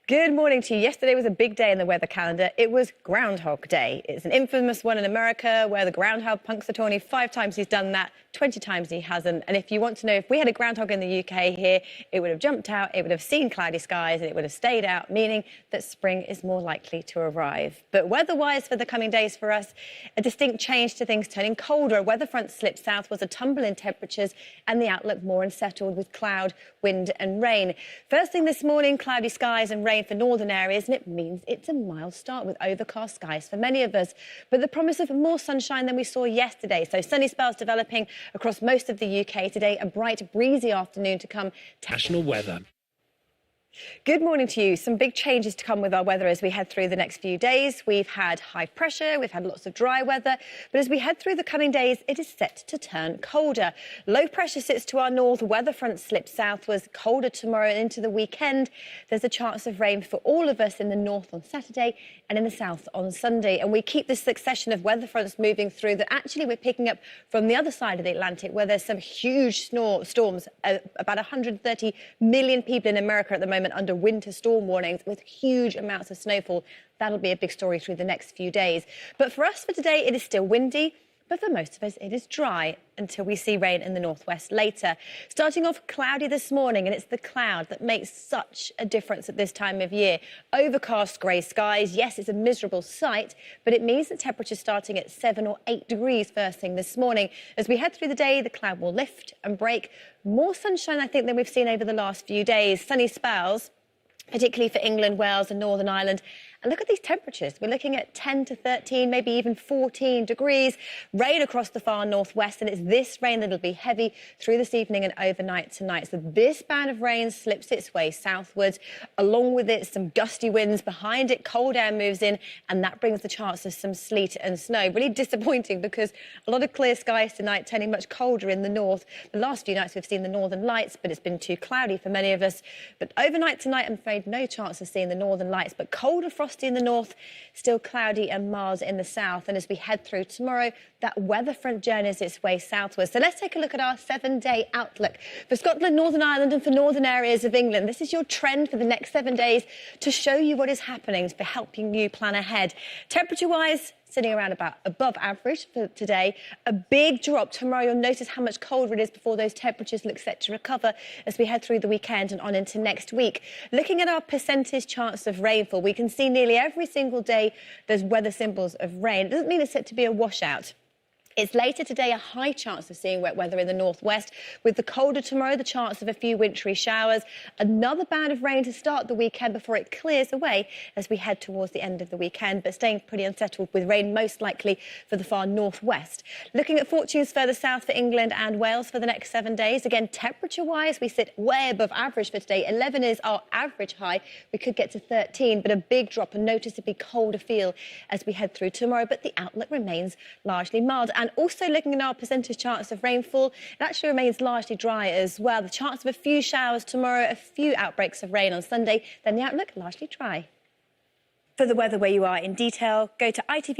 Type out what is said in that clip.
Good morning to you. Yesterday was a big day in the weather calendar. It was Groundhog Day. It's an infamous one in America where the groundhog punks the Tawny 5 times he's done that, 20 times he hasn't. And if you want to know if we had a groundhog in the UK here, it would have jumped out, it would have seen cloudy skies, and it would have stayed out, meaning that spring is more likely to arrive. But weather-wise for the coming days for us, a distinct change to things turning colder. A weather front slipped south was a tumble in temperatures and the outlook more unsettled with cloud, wind and rain. First thing this morning, cloudy skies and rain for northern areas, and it means it's a mild start with overcast skies for many of us. But the promise of more sunshine than we saw yesterday. So sunny spells developing across most of the UK today. A bright, breezy afternoon to come. National weather. Good morning to you. Some big changes to come with our weather as we head through the next few days. We've had high pressure, we've had lots of dry weather, but as we head through the coming days, it is set to turn colder. Low pressure sits to our north, weather front slips southwards, colder tomorrow and into the weekend. There's a chance of rain for all of us in the north on Saturday and in the south on Sunday. And we keep this succession of weather fronts moving through that actually we're picking up from the other side of the Atlantic where there's some huge storms, about 130 million people in America at the moment under winter storm warnings with huge amounts of snowfall. That'll be a big story through the next few days. But for us for today, it is still windy. But for most of us, it is dry until we see rain in the northwest later. Starting off cloudy this morning, and it's the cloud that makes such a difference at this time of year. Overcast grey skies. Yes, it's a miserable sight, but it means that temperatures starting at 7 or 8 degrees first thing this morning. As we head through the day, the cloud will lift and break. More sunshine, I think, than we've seen over the last few days. Sunny spells, particularly for England, Wales and Northern Ireland. And look at these temperatures. We're looking at 10 to 13, maybe even 14 degrees. Rain across the far northwest, and it's this rain that'll be heavy through this evening and overnight tonight. So this band of rain slips its way southwards. Along with it, some gusty winds. Behind it, cold air moves in, and that brings the chance of some sleet and snow. Really disappointing because a lot of clear skies tonight, turning much colder in the north. The last few nights we've seen the northern lights, but it's been too cloudy for many of us. But overnight tonight, I'm afraid no chance of seeing the northern lights, but colder frost in the north, still cloudy and mild in the south. And as we head through tomorrow, that weather front journeys its way southwards. So let's take a look at our 7-day outlook for Scotland, Northern Ireland and for northern areas of England. This is your trend for the next 7 days to show you what is happening, for helping you plan ahead. Temperature-wise, sitting around about above average for today. A big drop tomorrow. You'll notice how much colder it is before those temperatures look set to recover as we head through the weekend and on into next week. Looking at our percentage chance of rainfall, we can see nearly every single day there's weather symbols of rain. It doesn't mean it's set to be a washout. It's later today a high chance of seeing wet weather in the northwest. With the colder tomorrow, the chance of a few wintry showers. Another band of rain to start the weekend before it clears away as we head towards the end of the weekend, but staying pretty unsettled with rain most likely for the far northwest. Looking at fortunes further south for England and Wales for the next 7 days. Again, temperature-wise, we sit way above average for today. 11 is our average high. We could get to 13, but a big drop, a noticeably colder feel as we head through tomorrow. But the outlook remains largely mild. And also looking at our percentage chance of rainfall, it actually remains largely dry as well. The chance of a few showers tomorrow, a few outbreaks of rain on Sunday, then the outlook largely dry. For the weather where you are in detail, go to ITV.